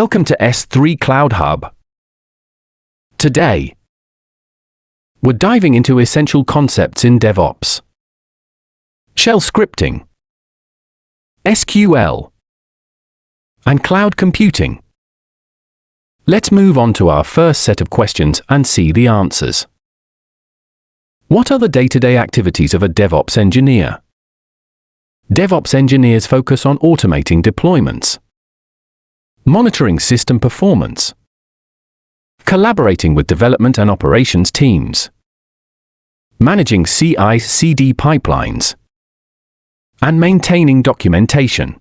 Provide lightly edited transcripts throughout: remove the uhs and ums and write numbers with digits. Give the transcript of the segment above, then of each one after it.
Welcome to S3 Cloud Hub. Today, we're diving into essential concepts in DevOps. Shell scripting, SQL, and cloud computing. Let's move on to our first set of questions and see the answers. What are the day-to-day activities of a DevOps engineer? DevOps engineers focus on automating deployments, monitoring system performance, collaborating with development and operations teams, managing CI/CD pipelines, and maintaining documentation.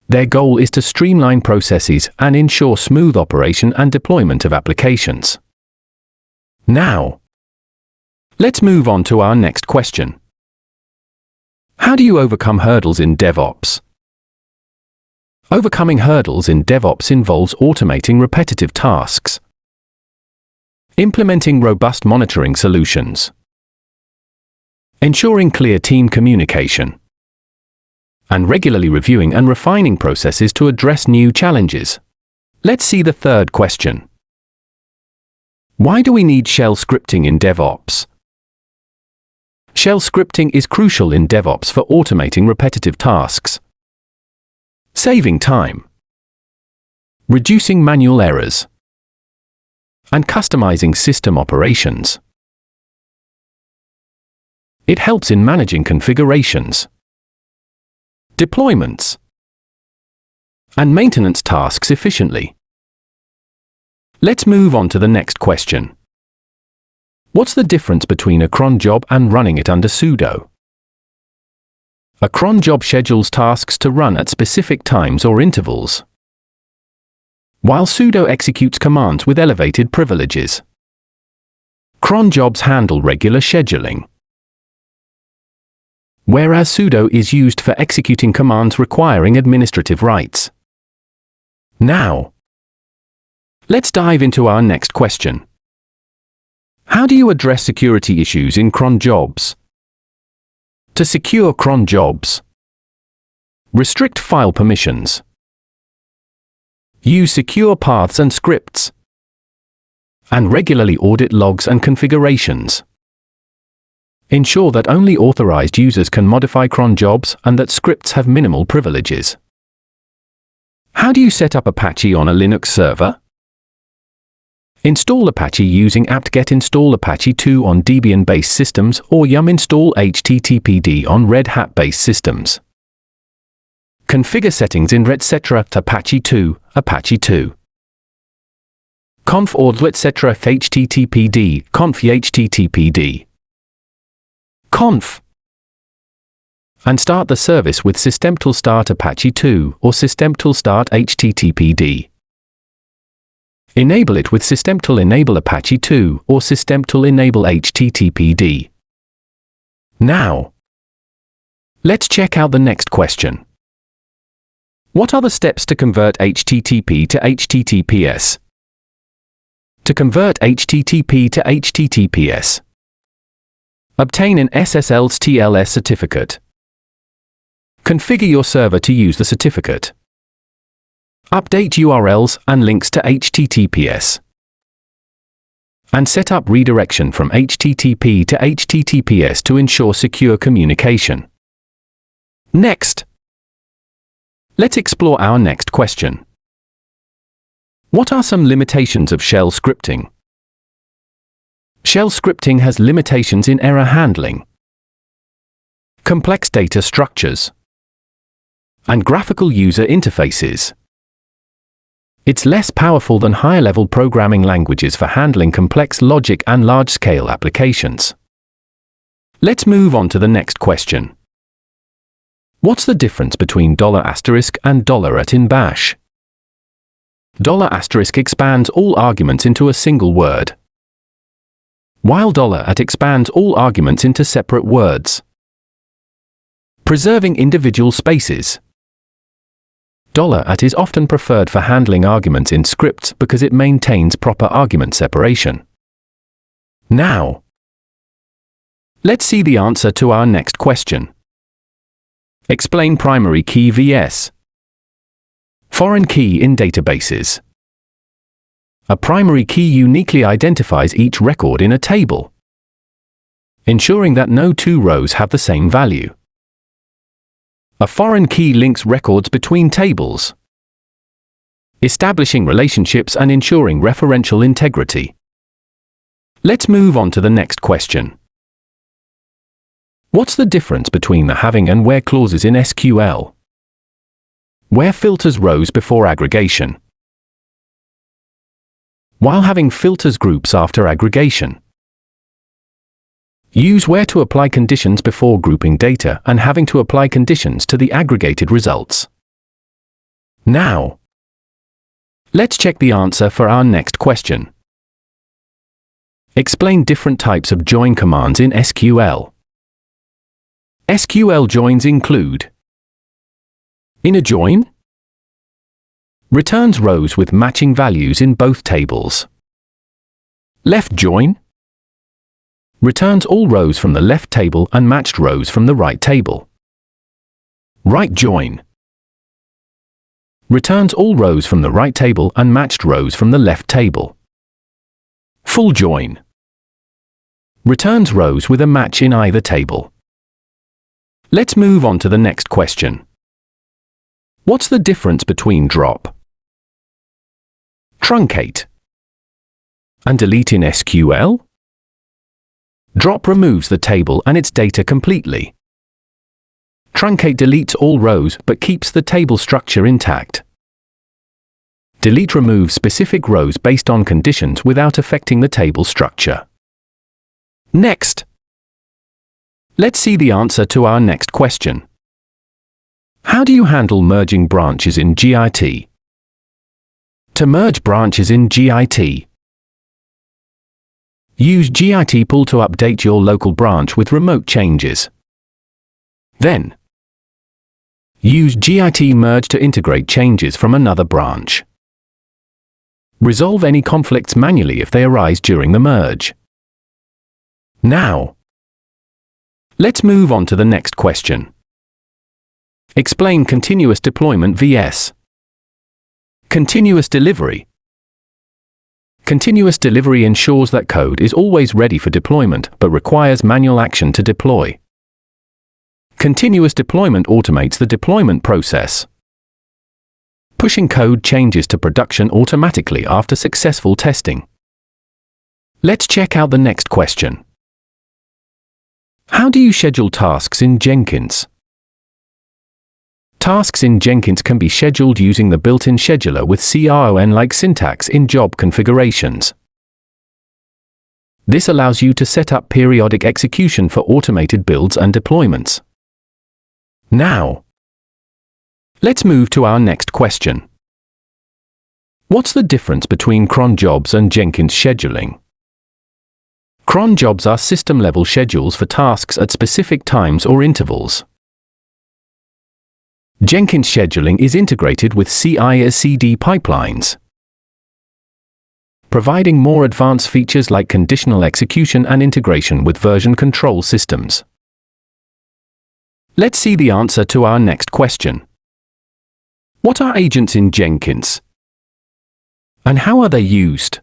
Their goal is to streamline processes and ensure smooth operation and deployment of applications. Now, let's move on to our next question. How do you overcome hurdles in DevOps? Overcoming hurdles in DevOps involves automating repetitive tasks, implementing robust monitoring solutions, ensuring clear team communication, and regularly reviewing and refining processes to address new challenges. Let's see the third question. Why do we need shell scripting in DevOps? Shell scripting is crucial in DevOps for automating repetitive tasks, saving time, reducing manual errors, and customizing system operations. It helps in managing configurations, deployments, and maintenance tasks efficiently. Let's move on to the next question. What's the difference between a cron job and running it under Pseudo? A cron job schedules tasks to run at specific times or intervals, while Pseudo executes commands with elevated privileges. Cron jobs handle regular scheduling, whereas Pseudo is used for executing commands requiring administrative rights. Now, let's dive into our next question. How do you address security issues in cron jobs? To secure cron jobs, restrict file permissions, use secure paths and scripts, and regularly audit logs and configurations. Ensure that only authorized users can modify cron jobs and that scripts have minimal privileges. How do you set up Apache on a Linux server? Install Apache using apt-get install Apache 2 on Debian-based systems or yum install httpd on Red Hat-based systems. Configure settings in etc. Apache 2, Apache 2. Conf ordo etc. httpd, conf httpd. Conf. And start the service with systemtool start Apache 2 or systemtool start httpd. Enable it with systemtool enable Apache 2 or systemtool enable httpd. Now, let's check out the next question. What are the steps to convert HTTP to HTTPS? To convert HTTP to HTTPS, obtain an SSL/TLS certificate. Configure your server to use the certificate. Update URLs and links to HTTPS. And set up redirection from HTTP to HTTPS to ensure secure communication. Next, let's explore our next question. What are some limitations of shell scripting? Shell scripting has limitations in error handling, complex data structures, and graphical user interfaces. It's less powerful than higher-level programming languages for handling complex logic and large-scale applications. Let's move on to the next question. What's the difference between $* and dollarat in Bash? $* expands all arguments into a single word, while dollarat expands all arguments into separate words, preserving individual spaces. $* is often preferred for handling arguments in scripts because it maintains proper argument separation. Now, let's see the answer to our next question. Explain primary key vs. Foreign key in databases. A primary key uniquely identifies each record in a table, ensuring that no two rows have the same value. A foreign key links records between tables, establishing relationships and ensuring referential integrity. Let's move on to the next question. What's the difference between the having and where clauses in SQL? Where filters rows before aggregation, while having filters groups after aggregation. Use where to apply conditions before grouping data and having to apply conditions to the aggregated results. Now, let's check the answer for our next question. Explain different types of join commands in SQL. SQL joins include: inner join, returns rows with matching values in both tables. Left join, returns all rows from the left table and matched rows from the right table. Right join, returns all rows from the right table and matched rows from the left table. Full join, returns rows with a match in either table. Let's move on to the next question. What's the difference between drop, truncate, and delete in SQL? Drop removes the table and its data completely. Truncate deletes all rows but keeps the table structure intact. Delete removes specific rows based on conditions without affecting the table structure. Next, let's see the answer to our next question. How do you handle merging branches in Git? To merge branches in Git, use Git pull to update your local branch with remote changes. Then, use Git merge to integrate changes from another branch. Resolve any conflicts manually if they arise during the merge. Now, let's move on to the next question. Explain continuous deployment vs. continuous delivery. Continuous delivery ensures that code is always ready for deployment but requires manual action to deploy. Continuous deployment automates the deployment process, pushing code changes to production automatically after successful testing. Let's check out the next question. How do you schedule tasks in Jenkins? Tasks in Jenkins can be scheduled using the built-in scheduler with Cron-like syntax in job configurations. This allows you to set up periodic execution for automated builds and deployments. Now, let's move to our next question. What's the difference between cron jobs and Jenkins scheduling? Cron jobs are system-level schedules for tasks at specific times or intervals. Jenkins scheduling is integrated with CI/CD pipelines, providing more advanced features like conditional execution and integration with version control systems. Let's see the answer to our next question. What are agents in Jenkins? And how are they used?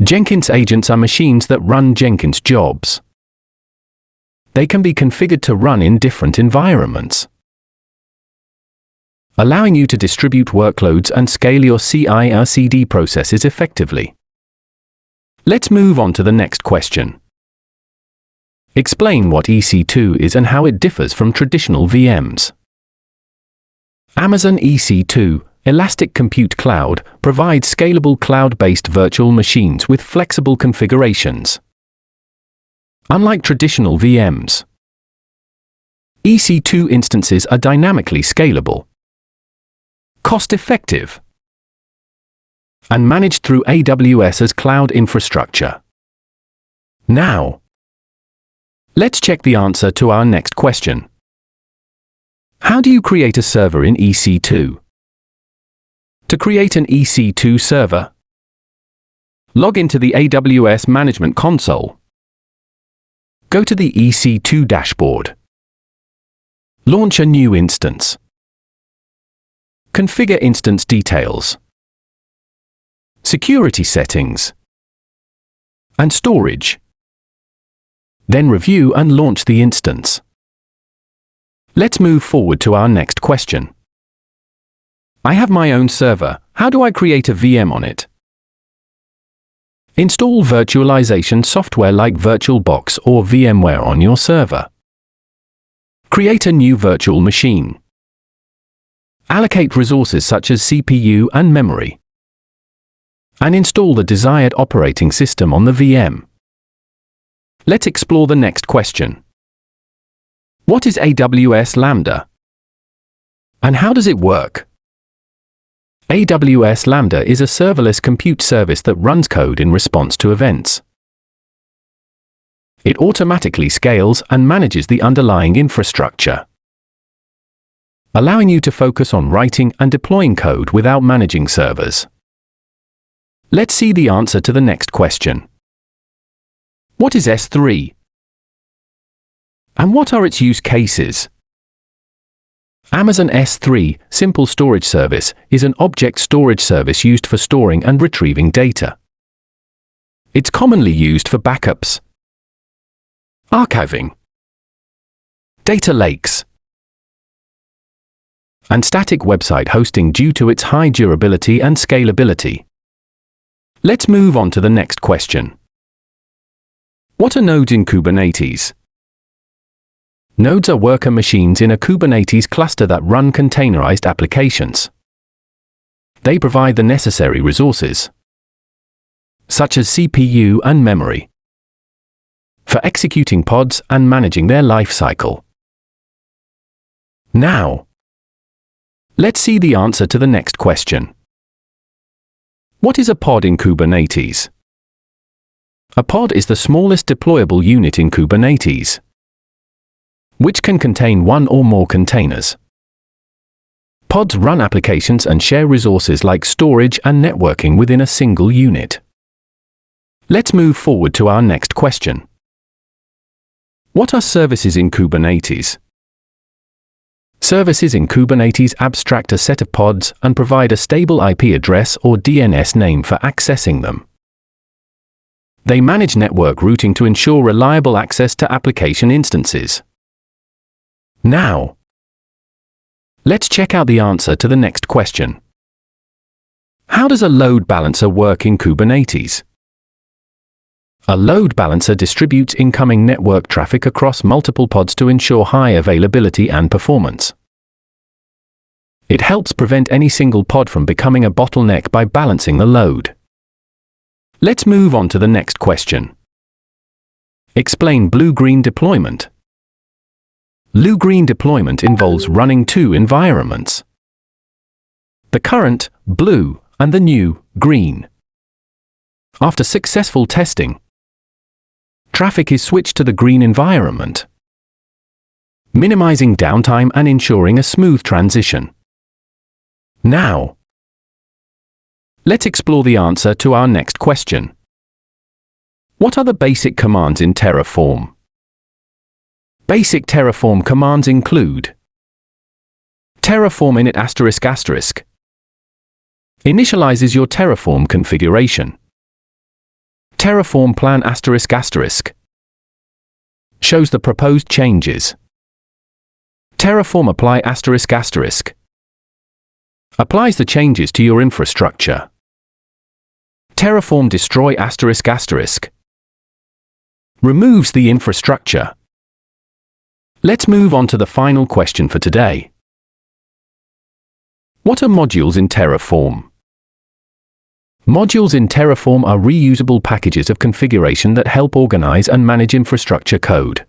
Jenkins agents are machines that run Jenkins jobs. They can be configured to run in different environments, allowing you to distribute workloads and scale your CI/CD processes effectively. Let's move on to the next question. Explain what EC2 is and how it differs from traditional VMs. Amazon EC2, Elastic Compute Cloud, provides scalable cloud-based virtual machines with flexible configurations. Unlike traditional VMs, EC2 instances are dynamically scalable, cost-effective, and managed through AWS as cloud infrastructure. Now, let's check the answer to our next question. How do you create a server in EC2? To create an EC2 server, log into the AWS Management Console. Go to the EC2 dashboard. Launch a new instance. Configure instance details, security settings, and storage. Then review and launch the instance. Let's move forward to our next question. I have my own server. How do I create a VM on it? Install virtualization software like VirtualBox or VMware on your server. Create a new virtual machine. Allocate resources such as CPU and memory. And install the desired operating system on the VM. Let's explore the next question. What is AWS Lambda? And how does it work? AWS Lambda is a serverless compute service that runs code in response to events. It automatically scales and manages the underlying infrastructure, allowing you to focus on writing and deploying code without managing servers. Let's see the answer to the next question. What is S3? And what are its use cases? Amazon S3 Simple Storage Service is an object storage service used for storing and retrieving data. It's commonly used for backups, archiving, data lakes, and static website hosting due to its high durability and scalability. Let's move on to the next question. What are nodes in Kubernetes? Nodes are worker machines in a Kubernetes cluster that run containerized applications. They provide the necessary resources, such as CPU and memory, for executing pods and managing their life cycle. Now, let's see the answer to the next question. What is a pod in Kubernetes? A pod is the smallest deployable unit in Kubernetes, which can contain one or more containers. Pods run applications and share resources like storage and networking within a single unit. Let's move forward to our next question. What are services in Kubernetes? Services in Kubernetes abstract a set of pods and provide a stable IP address or DNS name for accessing them. They manage network routing to ensure reliable access to application instances. Now, let's check out the answer to the next question. How does a load balancer work in Kubernetes? A load balancer distributes incoming network traffic across multiple pods to ensure high availability and performance. It helps prevent any single pod from becoming a bottleneck by balancing the load. Let's move on to the next question. Explain blue-green deployment. Blue-green deployment involves running two environments, the current, blue, and the new, green. After successful testing, traffic is switched to the green environment, minimizing downtime and ensuring a smooth transition. Now, let's explore the answer to our next question. What are the basic commands in Terraform? Basic Terraform commands include Terraform init ***, initializes your Terraform configuration. Terraform plan ***, shows the proposed changes. Terraform apply ***, applies the changes to your infrastructure. Terraform destroy ***, removes the infrastructure. Let's move on to the final question for today. What are modules in Terraform? Modules in Terraform are reusable packages of configuration that help organize and manage infrastructure code.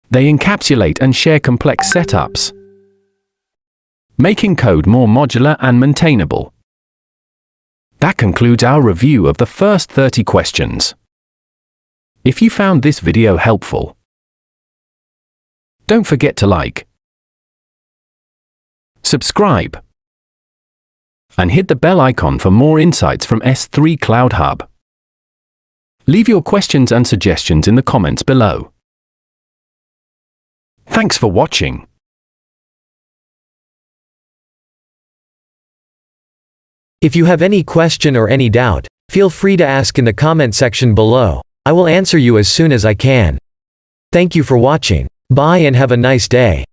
They encapsulate and share complex setups, making code more modular and maintainable. That concludes our review of the first 30 questions. If you found this video helpful, don't forget to like, subscribe, and hit the bell icon for more insights from S3 Cloud Hub. Leave your questions and suggestions in the comments below. Thanks for watching. If you have any question or any doubt, feel free to ask in the comment section below. I will answer you as soon as I can. Thank you for watching. Bye and have a nice day.